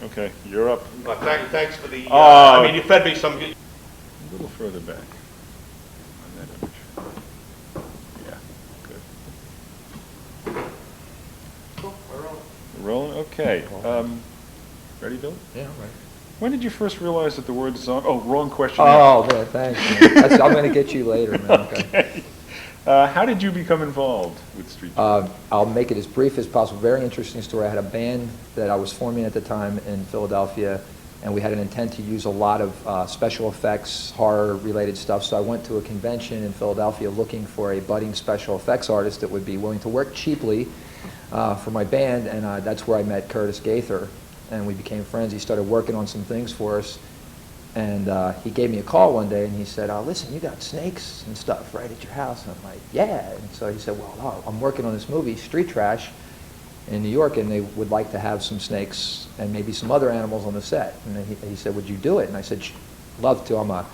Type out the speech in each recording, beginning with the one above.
Okay, you're up. Thanks for the, I mean, you fed me some good. A little further back on that image. Yeah, good. Cool, we're rolling. We're rolling? Okay. Ready, Bill? Yeah, right. When did you first realize that the word zombie... Oh, wrong question. Oh, man, thanks. Man. I'm going to get you later, man. Okay. How did you become involved with street trash? I'll make it as brief as possible. Very interesting story. I had a band that I was forming at the time in Philadelphia, and we had an intent to use a lot of special effects, horror-related stuff. So I went to a convention in Philadelphia looking for a budding special effects artist that would be willing to work cheaply for my band, and that's where I met Curtis Gaither, and we became friends. He started working on some things for us. And he gave me a call one day, and he said, listen, you got snakes and stuff right at your house? And I'm like, yeah. And so he said, well, I'm working on this movie, Street Trash, in New York, and they would like to have some snakes and maybe some other animals on the set. And then he said, would you do it? And I said, love to.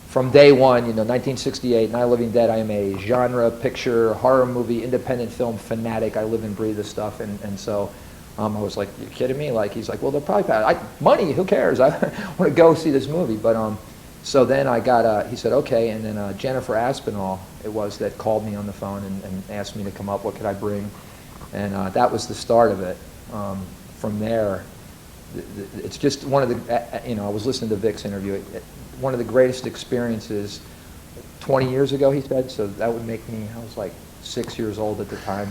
From day one, 1968, Night of the Living Dead, I am a genre, picture, horror movie, independent film fanatic. I live and breathe this stuff, and so... I was like, you kidding me? Like, he's like, well, they'll probably pay. Money, who cares? I want to go see this movie. But so then I got, he said, okay, and then Jennifer Aspinall, it was, that called me on the phone and asked me to come up, what could I bring? And that was the start of it. From there, it's just one of the, I was listening to Vic's interview, one of the greatest experiences 20 years ago, he said, so that would make me, I was like 6 years old at the time,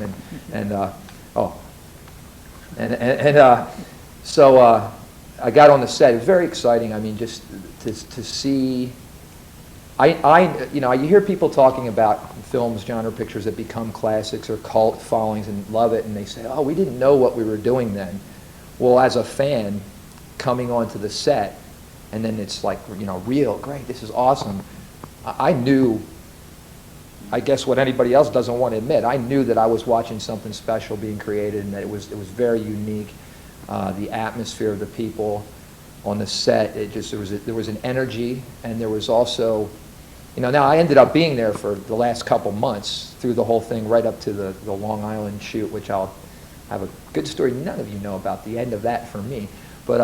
so I got on the set. It was very exciting. I mean, just to see. You hear people talking about films, genre pictures that become classics or cult followings and love it, and they say, "Oh, we didn't know what we were doing then." Well, as a fan, coming onto the set, and then it's like, real great. This is awesome. I knew. I guess what anybody else doesn't want to admit, I knew that I was watching something special being created, and that it was very unique. The atmosphere of the people on the set, there was an energy, and there was also, now I ended up being there for the last couple months through the whole thing, right up to the Long Island shoot, which I'll have a good story. None of you know about the end of that for me, but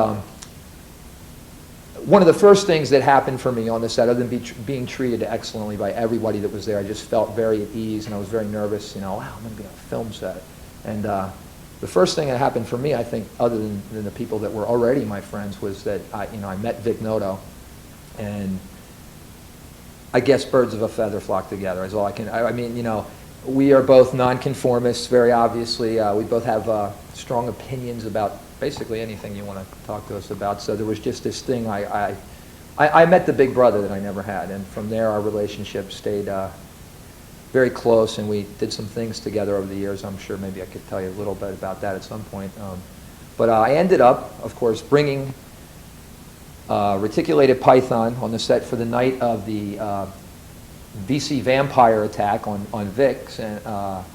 one of the first things that happened for me on the set, other than being treated excellently by everybody that was there, I just felt very at ease, and I was very nervous, wow, I'm going to be on a film set. And the first thing that happened for me, I think, other than the people that were already my friends, was that I met Vic Noto, and I guess birds of a feather flock together is all I can, we are both nonconformists, very obviously. We both have strong opinions about basically anything you want to talk to us about. So there was just this thing. I met the big brother that I never had, and from there our relationship stayed very close, and we did some things together over the years. I'm sure maybe I could tell you a little bit about that at some point. But I ended up, of course, bringing reticulated python on the set for the night of the VC vampire attack on Vic's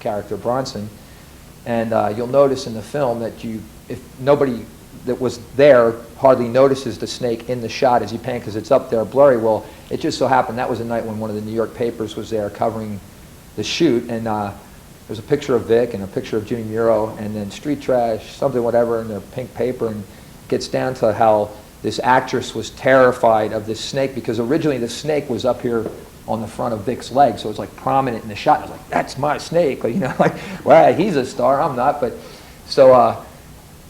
character Bronson. And you'll notice in the film that if nobody that was there hardly notices the snake in the shot as you pan, because it's up there blurry. Well, it just so happened that was a night when one of the New York papers was there covering the shoot, and there's a picture of Vic and a picture of Jimmy Muro, and then Street Trash, something whatever, in the pink paper, and it gets down to how this actress was terrified of this snake, because originally the snake was up here on the front of Vic's leg, so it was like prominent in the shot. I was like, that's my snake, well, he's a star, I'm not. But so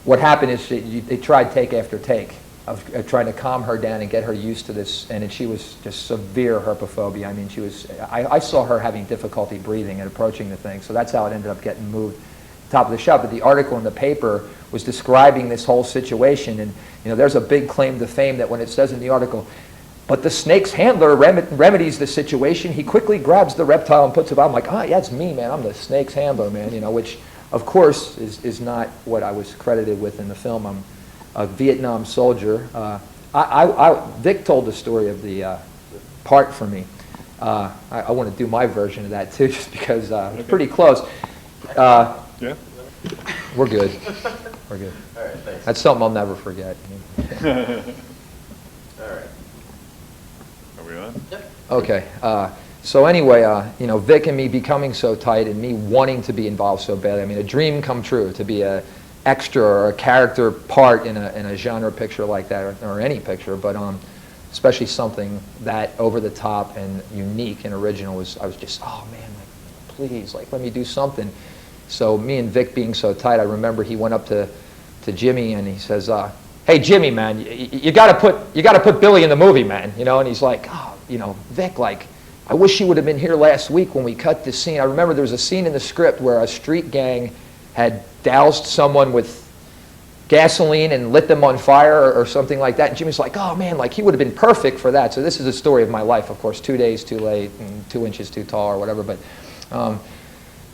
what happened is they tried take after take of trying to calm her down and get her used to this, and she was just severe herpophobia. I mean, I saw her having difficulty breathing and approaching the thing, so that's how it ended up getting moved top of the shot. But the article in the paper was describing this whole situation, and there's a big claim to fame that when it says in the article, but the snake's handler remedies the situation. He quickly grabs the reptile and puts it out. I'm like, yeah, it's me, man. I'm the snake's handler, man. Which, of course, is not what I was credited with in the film. I'm a Vietnam soldier. Vic told the story of the part for me. I want to do my version of that too, just because it's pretty close. Yeah. We're good. We're good. All right, thanks. That's something I'll never forget. All right. Are we on? Yep. Okay. So anyway, Vic and me becoming so tight, and me wanting to be involved so badly. I mean, a dream come true to be extra or a character part in a genre picture like that, or any picture, but especially something that over the top and unique and original I was just, oh man, like, please, like, let me do something. So me and Vic being so tight, I remember he went up to Jimmy and he says, hey Jimmy, man, you gotta put Billy in the movie, man, you know. And he's like, oh, you know, Vic, like, I wish you would have been here last week when we cut this scene. I remember there was a scene in the script where a street gang had doused someone with gasoline and lit them on fire or something like that. And Jimmy's like, oh man, like, he would have been perfect for that. So this is the story of my life, of course, 2 days too late and 2 inches too tall or whatever. But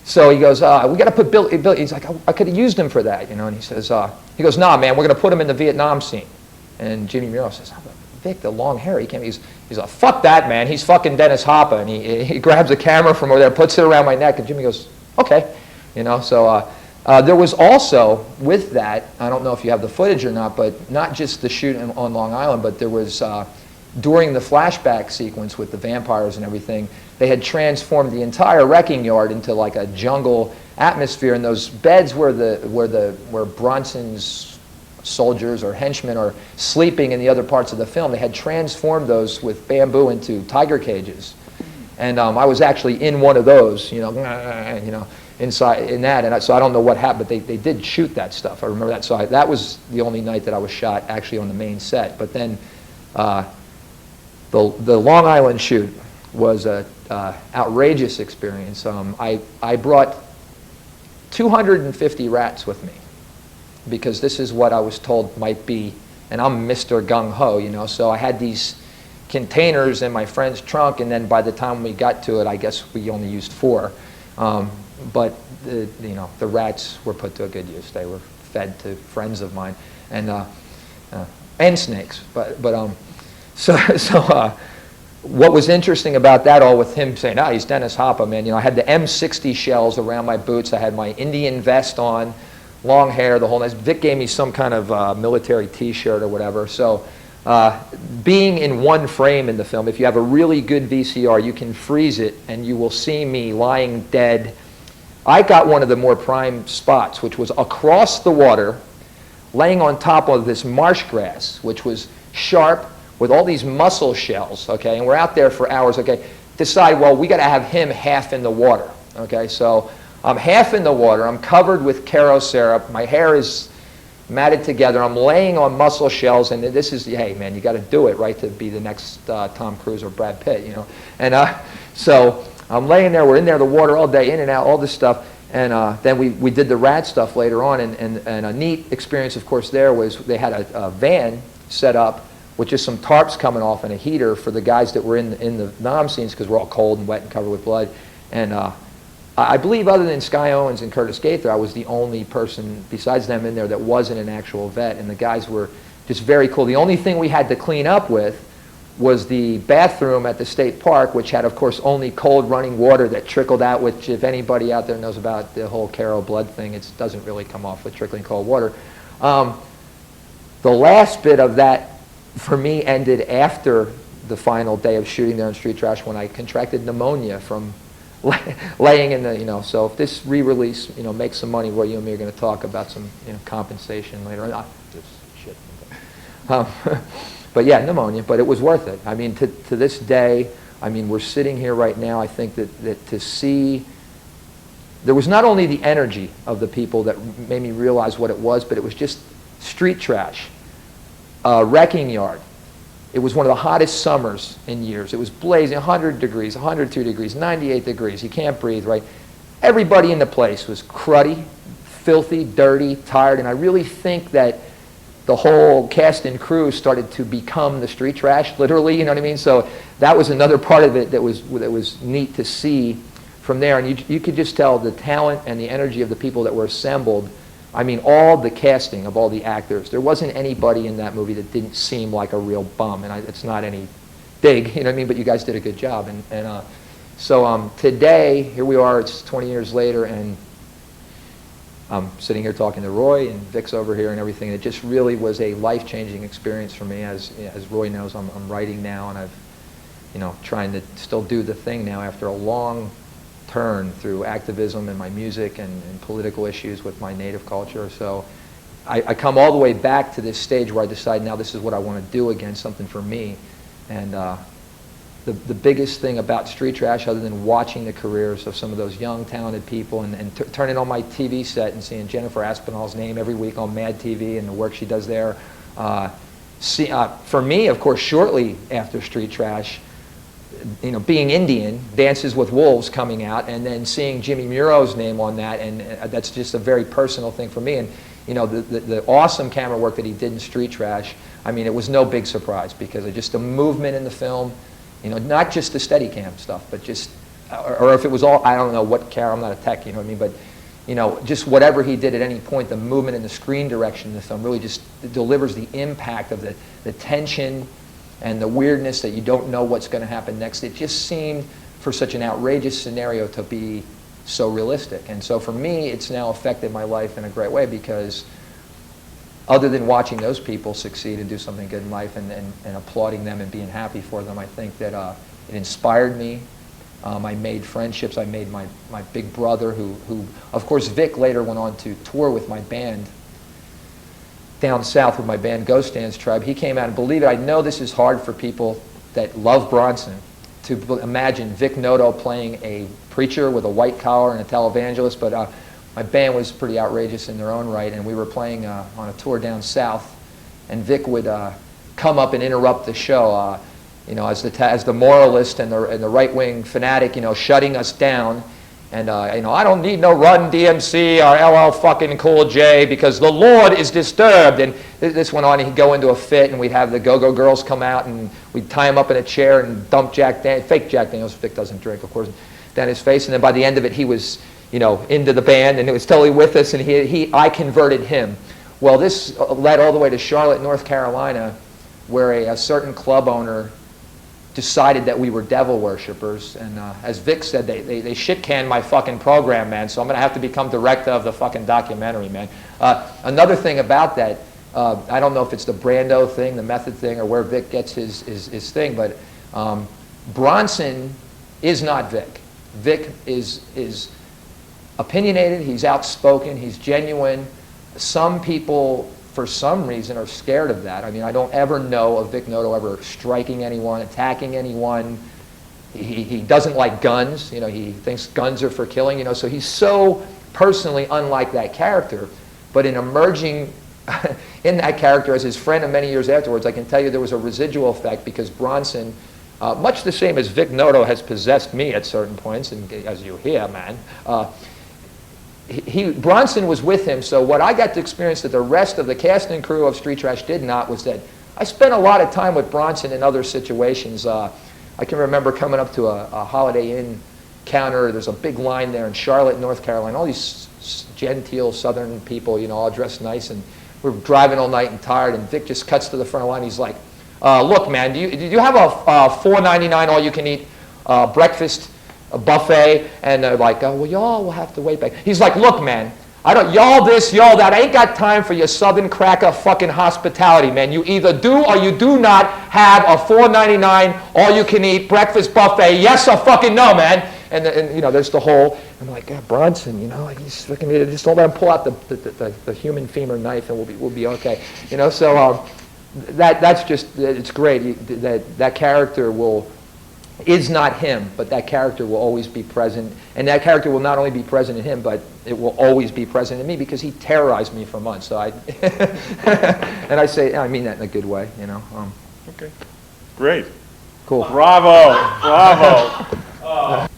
so he goes, we got to put Billy. He's like, I could have used him for that, you know. And he says, he goes, nah, man, we're going to put him in the Vietnam scene. And Jimmy Muro says, oh, but Vic, the long hair, he can't. He's like, fuck that, man. He's fucking Dennis Hopper. And he grabs a camera from over there, puts it around my neck, and Jimmy goes, okay, you know. So there was also, with that, I don't know if you have the footage or not, but not just the shoot on Long Island, but there was, during the flashback sequence with the vampires and everything, they had transformed the entire wrecking yard into like a jungle atmosphere, and those beds where Bronson's soldiers or henchmen are sleeping in the other parts of the film, they had transformed those with bamboo into tiger cages. And I was actually in one of those, you know, inside in that, and so I don't know what happened, but they did shoot that stuff. I remember that. So that was the only night that I was shot actually on the main set. But then the Long Island shoot was a outrageous experience. I brought 250 rats with me because this is what I was told might be, and I'm Mr. Gung-Ho, you know, so I had these containers in my friend's trunk, and then by the time we got to it, I guess we only used 4. But you know, the rats were put to a good use. They were fed to friends of mine, and snakes. So what was interesting about that all, with him saying, he's Dennis Hopper, man, you know, I had the M60 shells around my boots. I had my Indian vest on, long hair, the whole night. Vic gave me some kind of military T-shirt or whatever. So being in one frame in the film, if you have a really good VCR, you can freeze it and you will see me lying dead. I got one of the more prime spots, which was across the water, laying on top of this marsh grass, which was sharp with all these mussel shells, okay? And we're out there for hours, okay? Decide, well, we got to have him half in the water, okay? So I'm half in the water. I'm covered with Caro syrup. My hair is matted together. I'm laying on mussel shells, and this is, hey, man, you got to do it, right, to be the next Tom Cruise or Brad Pitt, you know? And so I'm laying there. We're in there, the water all day, in and out, all this stuff. And then we did the rat stuff later on, and a neat experience, of course, there was they had a van set up with just some tarps coming off and a heater for the guys that were in the Nam scenes, because we're all cold and wet and covered with blood. And I believe other than Sky Owens and Curtis Gaither, I was the only person besides them in there that wasn't an actual vet, and the guys were just very cool. The only thing we had to clean up with was the bathroom at the state park, which had, of course, only cold running water that trickled out, which, if anybody out there knows about the whole Caro blood thing, it doesn't really come off with trickling cold water. The last bit of that, for me, ended after the final day of shooting there in Street Trash, when I contracted pneumonia from laying in the, you know, so if this re-release, you know, makes some money, Roy, you and me are going to talk about some, you know, compensation later on. Just shit. But yeah, pneumonia, but it was worth it. I mean, to this day, I mean, we're sitting here right now, I think that to see, there was not only the energy of the people that made me realize what it was, but it was just street trash, wrecking yard. It was one of the hottest summers in years. It was blazing, 100 degrees, 102 degrees, 98 degrees. You can't breathe, right? Everybody in the place was cruddy, filthy, dirty, tired, and I really think that the whole cast and crew started to become the street trash, literally, you know what I mean? So that was another part of it that was neat to see from there. And you could just tell the talent and the energy of the people that were assembled. I mean, all the casting of all the actors. There wasn't anybody in that movie that didn't seem like a real bum. And it's not any dig, you know what I mean? But you guys did a good job. So today, here we are, it's 20 years later, and I'm sitting here talking to Roy, and Vic's over here and everything. It just really was a life-changing experience for me. As Roy knows, I'm writing now, and I've, you know, trying to still do the thing now after a long turn through activism and my music and political issues with my native culture. So I come all the way back to this stage where I decide now this is what I want to do again, something for me. And the biggest thing about Street Trash, other than watching the careers of some of those young, talented people and turning on my TV set and seeing Jennifer Aspinall's name every week on Mad TV and the work she does there. For me, of course, shortly after Street Trash, you know, being Indian, Dances with Wolves coming out, and then seeing Jimmy Muro's name on that, and that's just a very personal thing for me. And you know, the awesome camera work that he did in Street Trash, I mean, it was no big surprise because of just the movement in the film, you know, not just the Steadicam stuff, but just, or if it was all, I don't know what camera, I'm not a tech, you know what I mean, but you know, just whatever he did at any point, the movement and the screen direction in the film really just delivers the impact of the tension and the weirdness that you don't know what's going to happen next. It just seemed, for such an outrageous scenario, to be so realistic. And so for me, it's now affected my life in a great way because other than watching those people succeed and do something good in life and applauding them and being happy for them, I think that it inspired me. I made friendships. I made my big brother, who, of course, Vic later went on to tour with my band down south with my band Ghost Dance Tribe. He came out, and believe it, I know this is hard for people that love Bronson to imagine Vic Noto playing a preacher with a white collar and a televangelist, but my band was pretty outrageous in their own right, and we were playing on a tour down south, and Vic would come up and interrupt the show, you know, as the moralist and the right-wing fanatic, you know, shutting us down. And, you know, I don't need no Run DMC or LL fucking Cool J because the Lord is disturbed. And this went on, and he'd go into a fit, and we'd have the Go-Go Girls come out, and we'd tie him up in a chair and dump fake Jack Daniels, Vic doesn't drink, of course, down his face. And then by the end of it, he was, you know, into the band, and it was totally with us, and I converted him. Well, this led all the way to Charlotte, North Carolina, where a certain club owner decided that we were devil worshippers, and as Vic said, they shit-canned my fucking program, man, so I'm going to have to become director of the fucking documentary, man. Another thing about that, I don't know if it's the Brando thing, the method thing, or where Vic gets his thing, but Bronson is not Vic. Vic is opinionated, he's outspoken, he's genuine. Some people, for some reason, are scared of that. I mean, I don't ever know of Vic Noto ever striking anyone, attacking anyone. He doesn't like guns. You know, he thinks guns are for killing. You know, so he's so personally unlike that character. But in emerging in that character as his friend and many years afterwards, I can tell you there was a residual effect because Bronson, much the same as Vic Noto has possessed me at certain points, and as you hear, man, Bronson was with him, so what I got to experience that the rest of the cast and crew of Street Trash did not was that I spent a lot of time with Bronson in other situations. I can remember coming up to a Holiday Inn counter. There's a big line there in Charlotte, North Carolina. All these genteel Southern people, you know, all dressed nice, and we're driving all night and tired, and Vic just cuts to the front of the line. He's like, look, man, do you have a $4.99 all-you-can-eat breakfast a buffet? And they're like, oh, well, y'all will have to wait back. He's like, look, man, y'all this, y'all that. I ain't got time for your Southern cracker fucking hospitality, man. You either do or you do not have a $4.99 all-you-can-eat breakfast buffet. Yes or fucking no, man. And you know, there's the whole, I'm like, yeah, Bronson, you know, like he's fucking, just don't let him pull out the human femur knife and we'll be okay. You know, so that's just, it's great. That character is not him, but that character will always be present. And that character will not only be present in him, but it will always be present in me because he terrorized me for months. So and I say, I mean that in a good way, you know. Okay, great. Cool. Bravo, bravo.